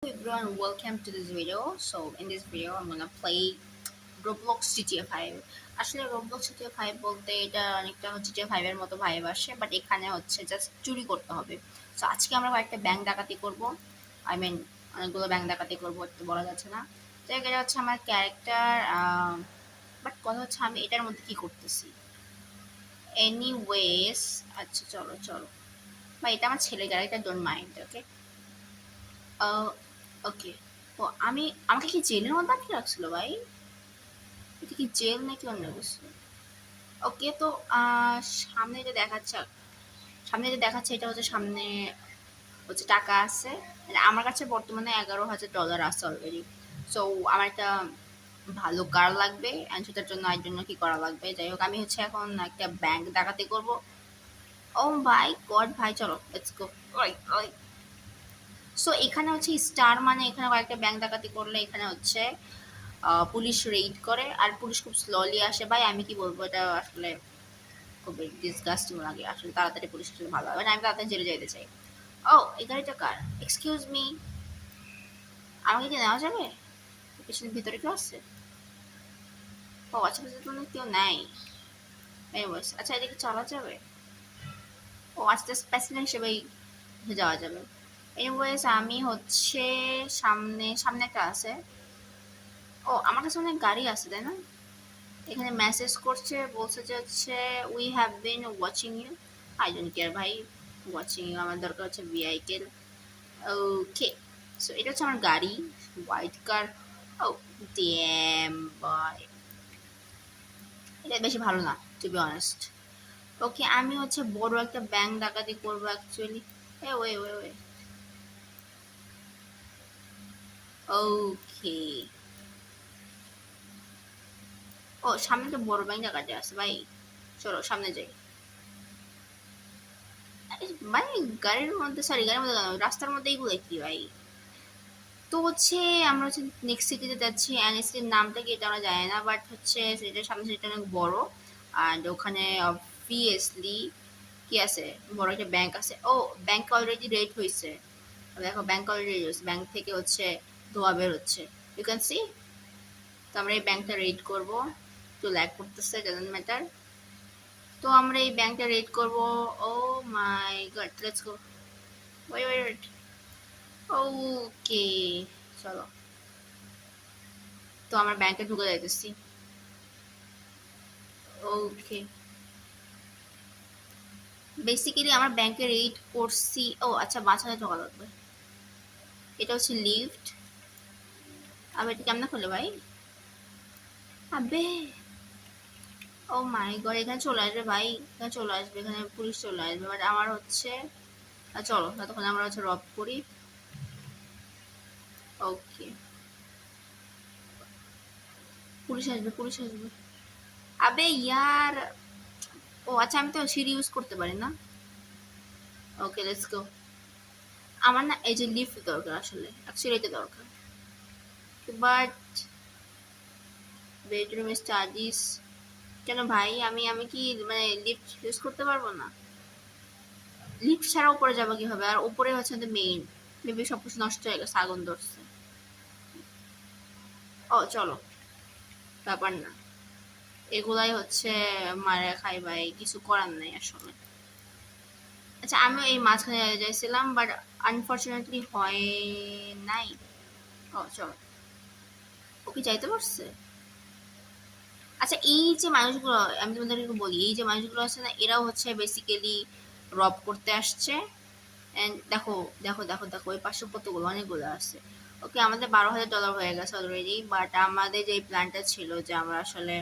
Everyone, welcome to this video. So in this video I'm gonna play Roblox GTA 5. আসলে Roblox GTA 5 বলতে এটা অনেকটা GTA 5 এর মতো ভাইব আসে, বাট এখানে হচ্ছে জাস্ট চুরি করতে হবে। সো আজকে আমরা কয়েকটা ব্যাংক ডাকাতি করব। আই মিন অনেকগুলো ব্যাংক ডাকাতি করব, একটু বলা যাচ্ছে না। তো এটা হচ্ছে আমার ক্যারেক্টার, বাট কথা হচ্ছে আমি এটার মধ্যে কি করতেছি। এনিওয়েজ, আচ্ছা চলো চলো বা এটা আমার ছেলে ক্যারেক্টার, ডোন্ট মাইন্ড, ওকে। ওকে। ও আমাকে কি জেলের মধ্যে আটকে রাখছিল ভাই? এটা কি জেল নাকি অন্য কিছু? ওকে, তো সামনে যে দেখাচ্ছে, এটা হচ্ছে সামনে হচ্ছে টাকা আছে। মানে আমার কাছে বর্তমানে $11,000 আছে অলরেডি। সো আমার একটা ভালো কার লাগবে, অ্যান্ড সেটার জন্য কি করা লাগবে। যাই হোক, আমি হচ্ছে এখন একটা ব্যাংক ডাকাতি করব। ও মাই গড ভাই, চলো লেটস গো। সো এখানে হচ্ছে স্টার, মানে এখানে কয়েকটা ব্যাংক ডাকাতি করলে এখানে হচ্ছে পুলিশ রেইড করে, আর পুলিশ খুব স্লোলি আসে। ভাই আমি কি বলবো, এটা আসলে খুবই ডিসগাস্টিং লাগে। আসলে তাড়াতাড়ি পুলিশ আসলে ভালো হবে, মানে আমি তাড়াতাড়ি জেলে যেতে চাই। ও, এই গাড়িটা কার? এক্সকিউজ মি, আমাকে কি নেওয়া যাবে? পেছনের ভিতরে কেউ আছে? ও আচ্ছা, ভিতরে তো কেউ নাই। এনিওয়েজ, আচ্ছা এদিকে চলা যাবে? ও আচ্ছা, প্যাসেঞ্জার হিসেবেই যাওয়া যাবে। এনিওয়েজ, আমি হচ্ছে সামনে সামনে একটা আছে। ও আমার কাছে অনেক গাড়ি আছে, তাই না? এখানে মেসেজ করছে, বলছে যে হচ্ছে we have been watching you. I don't care ভাই, ওয়াচিং ইউ আমার দরকার হচ্ছে ভিআইকেল। ওকে, সো এটা হচ্ছে আমার গাড়ি, হোয়াইট কার। ও ড্যাম বয়, এটা বেশি ভালো না টু বি অনেস্ট। ওকে, আমি হচ্ছে বড় একটা ব্যাংক ডাকাতি করবো অ্যাকচুয়ালি। এ ওয়ে ওয়ে ওয়ে, ওকে। ও সামনে তো বড় ব্যাংক ডাকাতি আছে ভাই, চলো সামনে যাই। ভাই গাড়ির মধ্যে, সরি গাড়ির মধ্যে কেন, রাস্তার মধ্যে এইগুলো কি ভাই? তো হচ্ছে আমরা হচ্ছে নেক্সট সিটিতে যাচ্ছি, অ্যান্ড সিটির নামটা কি এটা আমরা জানি না, বাট হচ্ছে সেটার সামনে সেটা অনেক বড়। অ্যান্ড ওখানে অবভিয়াসলি কি আছে, বড় একটা ব্যাংক আছে। ও, ব্যাংক অলরেডি রেড হয়েছে। দেখো ব্যাংক অলরেডি রেড হয়েছে, ব্যাংক থেকে হচ্ছে ধোয়া বের হচ্ছে, ইউ ক্যান সি। তো আমরা এই ব্যাংকটা রেড করবো, তো ল্যাগ করতেছে, ডাজন্ট ম্যাটার। তো আমরা এই ব্যাংকটা রেড করবো। Oh my God, let's go. Wait wait wait, okay চলো। তো আমরা ব্যাংকে ঢুকে যাইতেছি। ওকে, বেসিক্যালি আমার ব্যাংকে রেড করছি। ও আচ্ছা, মাঝখানে ঢোকা লাগবে। এটা হচ্ছে লিফট। আবার এটা কেমন খুলে ভাই? আবে, ও মাই গড, এখানে চলে আসবে ভাই, এখানে চলে আসবে, এখানে পুলিশ চলে আসবে, বাট আমার হচ্ছে চলো ততক্ষণ আমরা হচ্ছে রব করি। ওকে, পুলিশ আসবে, পুলিশ আসবে। আবে ইয়ার, ও আচ্ছা, আমি তো সিঁড়ি ইউজ করতে পারি না। Okay let's go. আমার না এই যে লিফট দরকার, আসলে অ্যাকচুয়ালি এটা দরকার, বাট বেডরুম স্টাডিজ কেন ভাই? আমি আমি কি মানে লিফট ইউজ করতে পারবো না? লিফট ছাড়া উপরে যাবো কিভাবে? আর উপরে হচ্ছে মেইন, মেবি সবকিছু নষ্ট হয়ে গেছে, আগুন ধরছে। ও চলো, ব্যাপার না, এগুলাই হচ্ছে মারা খাই ভাই, কিছু করার নাই আসলে। আচ্ছা, আমিও এই মাঝখানে যাইছিলাম, বাট আনফরচুনেটলি হয় নাই। ও চলো, ওকে যাইতে পারছে। আচ্ছা, এই যে মানুষগুলো, আমি তোমাদেরকে বলি, এই যে মানুষগুলো আছে না, এরাও হচ্ছে বেসিক্যালি রব করতে আসছে। এন্ড দেখো দেখো দেখো দেখো, ওই পাশে কতগুলো, অনেকগুলো আছে। ওকে, আমাদের $12,000 হয়ে গেছে অলরেডি, বাট আমাদের যে প্ল্যানটা ছিল যে আমরা আসলে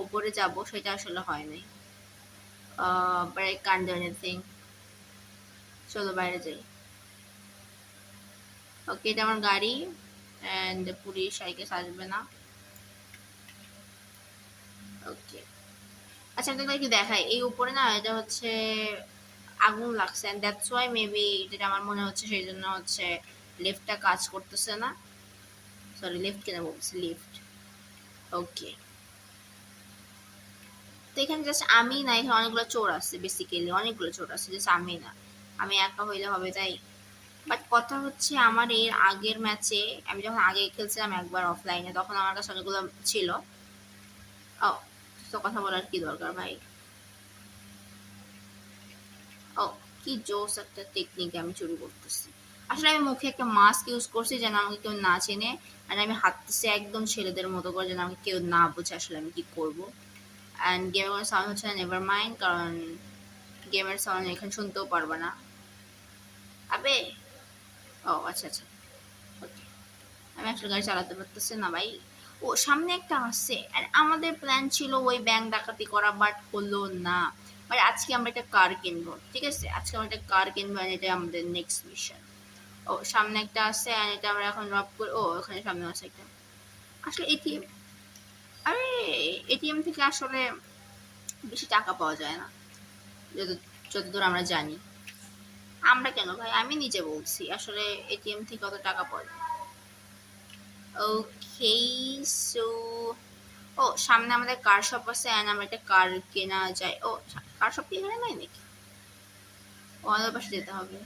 উপরে যাব, সেটা আসলে হয় নাই। But I can't do anything, চলো বাইরে যাই। ওকে, এটা আমার গাড়ি, এন্ড পুলিশ আই গেস আসবে না। ওকে, আচ্ছা আমি তোমাকে দেখাই, এই উপরে না এটা হচ্ছে আগুন লাগছে, এন্ড দ্যাটস ওয়াই মেবি, যেটা আমার মনে হচ্ছে সেই জন্য হচ্ছে লিফটটা কাজ করতেছে না। সরি, লিফট কেন বলছি, লিফট। ওকে, তো এখানে জাস্ট আমি না, এখানে অনেকগুলো চোর আছে, বেসিক্যালি অনেকগুলো চোর আছে, জাস্ট আমি না, আমি একা হইলে হবে তাই? বাট কথা হচ্ছে আমার এর আগের ম্যাচে আমি যখন আগে খেলছিলাম একবার অফলাইনে, তখন আমার কাছে অনেকগুলো ছিল। ও, তো কথা বলার কি দরকার ভাই। ও, কি জোস একটা টেকনিক আমি শুরু করতেছি। আসলে আমি মুখে একটা মাস্ক ইউজ করছি যেন আমাকে কেউ না চেনে, আর আমি হাঁটতেছি একদম ছেলেদের মতো করে যেন আমাকে কেউ না বোঝে আসলে আমি কি করবো। অ্যান্ড গেমের কোনো সাউন্ড হচ্ছে না, নেভার মাইন্ড, কারণ গেমের সাউন্ড এখানে শুনতেও পারবে না। আবে, ও আচ্ছা আচ্ছা, ওকে। আমি আসলে গাড়ি চালাতে পারতেছি না ভাই। ও, সামনে একটা আসছে, আর আমাদের প্ল্যান ছিল ওই ব্যাংক ডাকাতি করা, বাট হলো না। মানে আজকে আমরা একটা কার কিনবো, ঠিক আছে, আজকে আমরা একটা কার কিনবো, আর এটা আমাদের নেক্সট মিশন। ও, সামনে একটা আছে, আর এটা আমরা এখন ড্রপ করে, ও ওখানে সামনে আছে একটা। আসলে এটিএম, আরে এটিএম থেকে আসলে বেশি টাকা পাওয়া যায় না, যত যতদূর আমরা জানি। আমরা কেন ভাই, আমি নিজে বলছি আসলে এটিএম থেকে কত টাকা পাওয়া যায়। ওকে, সো ও, সামনে আমাদের কার শপ আছে, এন্ড আমরা একটা কার কেনা যায়। ও, কার শপ কি এখানে নাই নাকি? ও, আমাদের পাশে যেতে হবে।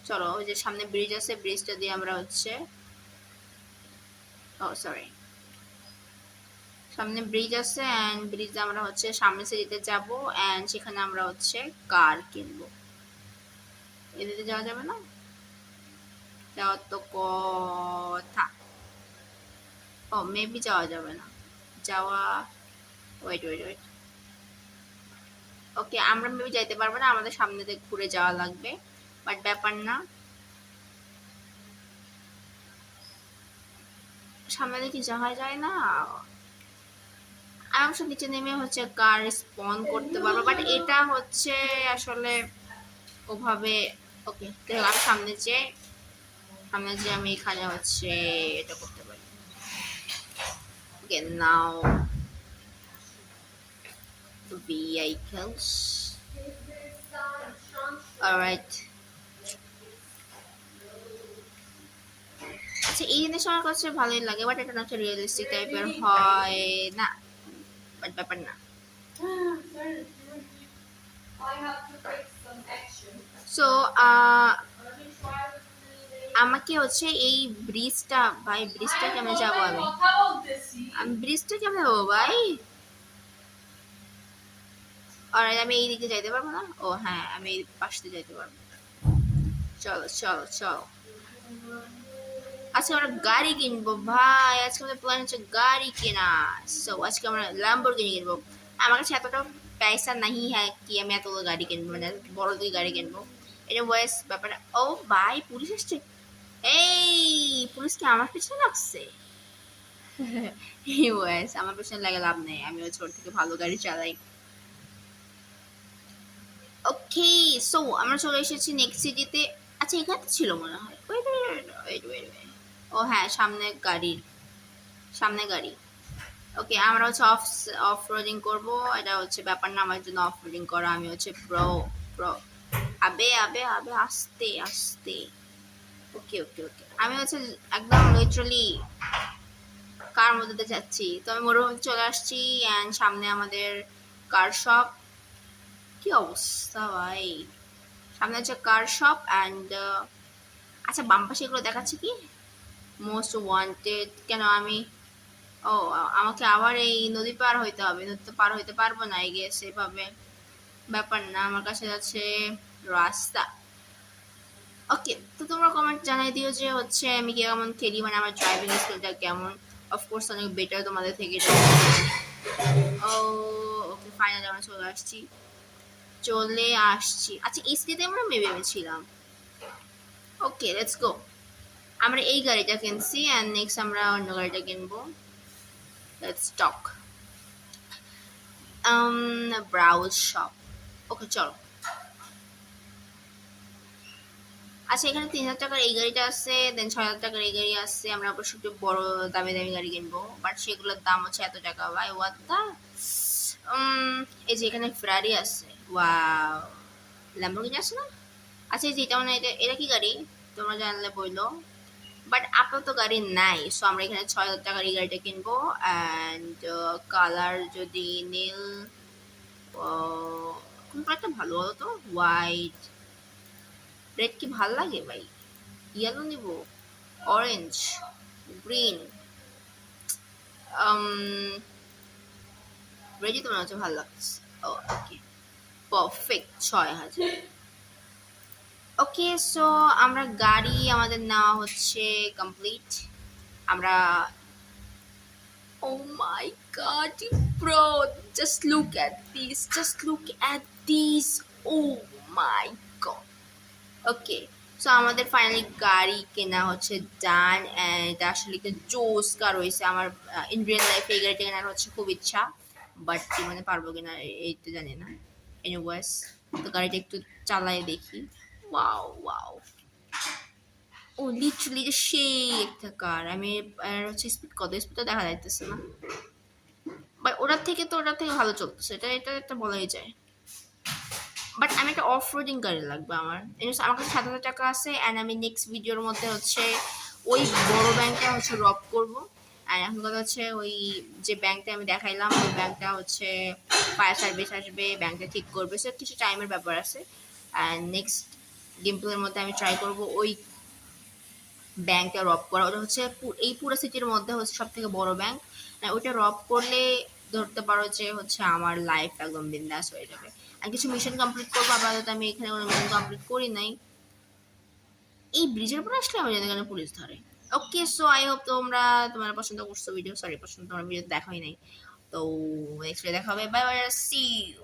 চলো, ওই যে সামনে ব্রিজ আছে, ব্রিজটা দিয়ে আমরা হচ্ছে, ও সরি, সামনে ব্রিজ আছে, এন্ড ব্রিজে আমরা হচ্ছে সামনে যেতে যাব, এন্ড সেখানে আমরা হচ্ছে কার কিনবো। এদিকে যাওয়া যাবে না, যাওয়ার তো কথা। ও, মেবি যাওয়া যাবে না, যাওয়া, ওয়েট ওয়েট ওয়েট, ওকে, আমরা মেবি যাইতে পারবো না, আমাদের সামনে দিয়ে ঘুরে যাওয়া লাগবে, বাট ব্যাপার না। সামনে দিয়ে কি যাওয়া যায় না, আরামসে নিচে নেমে হচ্ছে কার স্পন করতে পারবো, বাট এটা হচ্ছে আসলে ওভাবে। ওকে, দেখো আমি সামনে যে, আমি এখানে হচ্ছে এটা করতে পারি। ওকে, নাও vehicles, অলরাইট। আচ্ছা, এই জিনিস আমার কাছে ভালোই লাগে, বাট এটা হচ্ছে রিয়েলিস্টিক টাইপের হয় না, বাট ব্যাপার না। সো আমাকে হচ্ছে এই ব্রিজটা, ভাই ব্রিজটা কেমনে যাবো আমি, আমি ব্রিজটা কেমনে যাবো ভাই। আর আমি এই দিকে যাইতে পারবো না, ও হ্যাঁ, আমি এই পাশ দিয়ে যাইতে পারবো। চলো চলো চলো, আজকে আমরা গাড়ি কিনবো ভাই, আজকে আমাদের প্ল্যান হচ্ছে গাড়ি কেনা। সো আজকে আমরা ল্যাম্বরগিনি কিনবো। আমার কাছে এতটা পয়সা নাহি হ্যাঁ কি আমি এতগুলো গাড়ি কিনবো, মানে বড় দিকে গাড়ি কিনবো। এটা ওয়েস ব্যাপার। ও ভাই, পুলিশ আসছে। এই, পুলিশ কি আমার পিছনে লাগছে? ওয়েস, আমার পিছনে লাগে লাভ নেই, আমি হচ্ছে ওর থেকে ভালো গাড়ি চালাই। ওকে, সো আমরা চলে এসেছি নেক্সট সিটিতে। আচ্ছা, এখানে তো ছিল মনে হয়, wait wait wait wait wait, ও হ্যাঁ, সামনে গাড়ি, সামনে গাড়ি। ওকে, আমরা হচ্ছে অফ রোডিং করবো, এটা হচ্ছে ব্যাপার না আমার জন্য অফ রোডিং করা, আমি হচ্ছে প্রো প্রো। আবে আবে আবে, আস্তে আস্তে। ওকে ওকে ওকে, আমি হচ্ছে একদম লিটারালি কার মধ্যে দিয়ে যাচ্ছি, তো আমি মরুভূমিতে চলে আসছি, অ্যান্ড সামনে আমাদের কার শপ। কি অবস্থা ভাই, সামনে হচ্ছে কার শপ, অ্যান্ড আচ্ছা, বাম পাশে এগুলো দেখাচ্ছে কি মোস্ট ওয়ান্টেড, কেন আমি, ও আমাকে আবার এই নদী পার হইতে হবে, নদী তো পার হইতে পারবো না এগিয়ে সেভাবে, ব্যাপার না, আমার কাছে আছে রাস্তা। ওকে, তো তোমরা কমেন্ট জানাই দিও যে হচ্ছে আমি কেমন খেলি, মানে আমার ড্রাইভিং স্কিলটা কেমন। অফকোর্স অনেক বেটার তোমাদের থেকে এটা। ও, ওকে, ফাইনালি আমরা চলে আসছি, চলে আসছি। আচ্ছা, এই স্টেতে আমরা ভেবেছিলাম। ওকে, লেটস গো। আমরা এই গাড়িটা কিনছি, অ্যান্ড নেক্সট আমরা অন্য গাড়িটা কিনবো। Let's talk browse shop. Okay, চলো। আচ্ছা, এখানে 3,000 টাকার এই গাড়িটা আছে, দেন 6,000 টাকার এই গাড়ি আছে, আমরা অবশ্য একটু বড় দামি দামি গাড়ি কিনবো, বাট সেগুলোর দাম হচ্ছে এত টাকা ভাই, হোয়াট দা। এই যে এখানে ফেরারি আছে, ওয়াও, ল্যাম্বরগিনি আছে না। আচ্ছা, এই যে এটা মানে এটা কি গাড়ি, তোমরা জানলে বইলো, বাট আপাতত গাড়ি নাই, সো আমরা এখানে 6,000 টাকার এই গাড়িটা কিনবো, অ্যান্ড কালার যদি নীল, কোন কালারটা ভালো হতো, হোয়াইট, রেড কি ভাল লাগে ভাই? ইয়েলো নিব, অরেঞ্জ, গ্রিন, রেডি তো মনে হচ্ছে ভালো লাগছে। ওকে, পারফেক্ট, 6,000। ওকে, সো আমরা গাড়ি আমাদের নেওয়া হচ্ছে কমপ্লিট। আমরা, oh my god, bro, just look at this, just look at this, oh my god. Okay, so আমাদের ফাইনালি গাড়ি কেনা হচ্ছে ডান। অ্যান্ড এটা আসলে একটা জোস কার হয়েছে। আমার ইন রিয়েল লাইফে এই গাড়িটা কেনার হচ্ছে খুব ইচ্ছা, বাট মানে পারবো কিনা এই তো জানি না। এনিওয়েজ, তো গাড়িটা একটু চালাই দেখি। ওয়াও ওয়াও, ও লিটারালি যে সেই একটা কার। আমি হচ্ছে স্পিড, কত স্পিডটা দেখা যাইতেছে না, বাট ওটার থেকে ভালো চলতেছে, এটা এটা একটা বলাই যায়। বাট আমি একটা অফ রোডিং গাড়ি লাগবে আমার। আমার কাছে 7,000 টাকা আছে, অ্যান্ড আমি নেক্সট ভিডিওর মধ্যে হচ্ছে ওই বড় ব্যাংকটা হচ্ছে রব করবো। আর এখন কথা হচ্ছে ওই যে ব্যাংকটা আমি দেখাইলাম, ওই ব্যাংকটা হচ্ছে ফায়ার সার্ভিস আসবে, ব্যাংকটা ঠিক করবে, সে কিছু টাইমের ব্যাপার আছে। অ্যান্ড নেক্সট গেম প্লের মধ্যে আমি ট্রাই করবো ওই ব্যাংকটা রব করা। ওটা হচ্ছে এই পুরো সিটির মধ্যে হচ্ছে সব থেকে বড় ব্যাংক। ওইটা রব করলে ধরতে পারো যে হচ্ছে আমার লাইফ একদম বিন্দাস হয়ে যাবে। আর কিছু মিশন কমপ্লিট করবো, আপাতত আমি এখানে কোনো মিশন কমপ্লিট করি নাই। এই ব্রিজের উপর আসলে আমি জানি কেন পুলিশ ধরে। ওকে, সো আই হোপ তোমরা পছন্দ করছো ভিডিও, সরি পছন্দ, তোমার ভিডিও দেখাই নাই। তো নেক্সট দেখা হবে, বাই বাই, সি ইউ।